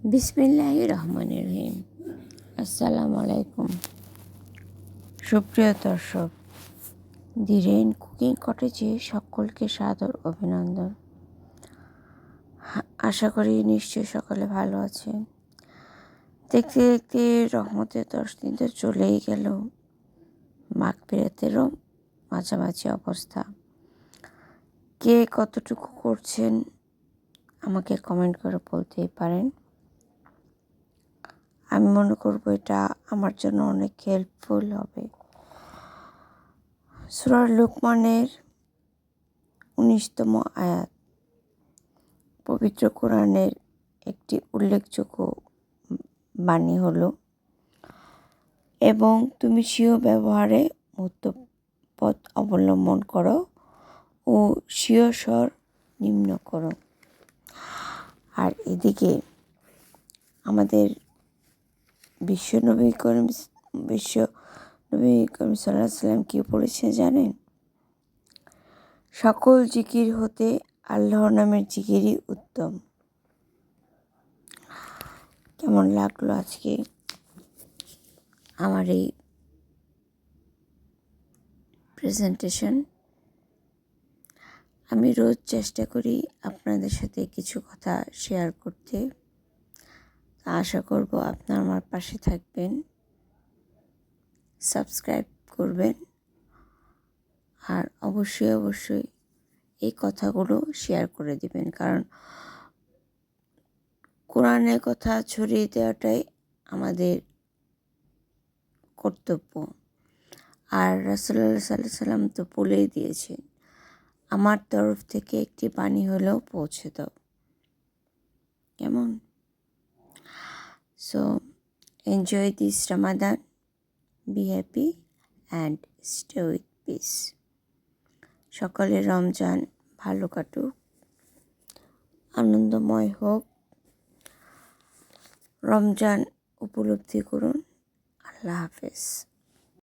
বিসমিল্লাহির রহমানির রহিম। আসসালামু আলাইকুম। সুপ্রিয় দর্শক, দি রেইন কুকিং কটেজে সকলকে সাদর অভিনন্দন। আশা করি নিশ্চয়ই সকলে ভালো আছেন। দেখতে দেখতে রহমতের 10 দিন তো চলেই গেল, মাগফিরাতেরও মাঝামাঝি অবস্থা। কে কতটুকু করছেন আমাকে কমেন্ট করে বলতেই পারেন। আমি মনে করব এটা আমার জন্য অনেক হেল্পফুল হবে। সূরা লুকমানের 19তম আয়াত পবিত্র কোরআনের একটি উল্লেখযোগ্য বাণী হলো, এবং তুমি স্বীয় ব্যবহারে মধ্য পথ অবলম্বন করো ও স্বীয় স্বর নিম্ন করো। আর এদিকে আমাদের বিশ্বনবী করিম সাল্লাল্লাহু আলাইহি ওয়াসাল্লাম কি বলেছে জানেন? সকল জিকির হতে আল্লাহর নামের জিকিরই উত্তম। কেমন লাগলো আজকে আমার এই প্রেজেন্টেশন? আমি রোজ চেষ্টা করি আপনাদের সাথে কিছু কথা শেয়ার করতে। আশা করব আপনারা আমার পাশে থাকবেন, সাবস্ক্রাইব করবেন, আর অবশ্যই এই কথাগুলো শেয়ার করে দিবেন, কারণ কোরআনের কথা ছড়িয়ে দেওয়াটাই আমাদের কর্তব্য। আর রাসূলুল্লাহ সাল্লাল্লাহু আলাইহি ওয়াসাল্লাম তো বলেই দিয়েছেন, আমার তরফ থেকে একটি বাণী হলেও পৌঁছে দাও। কেমন? So enjoy this Ramadan, be happy and stay with piece. সকলের রমজান ভালো কাটুক, আনন্দময় হোক। রমজান উপলব্ধি করুন। আল্লাহ হাফেজ।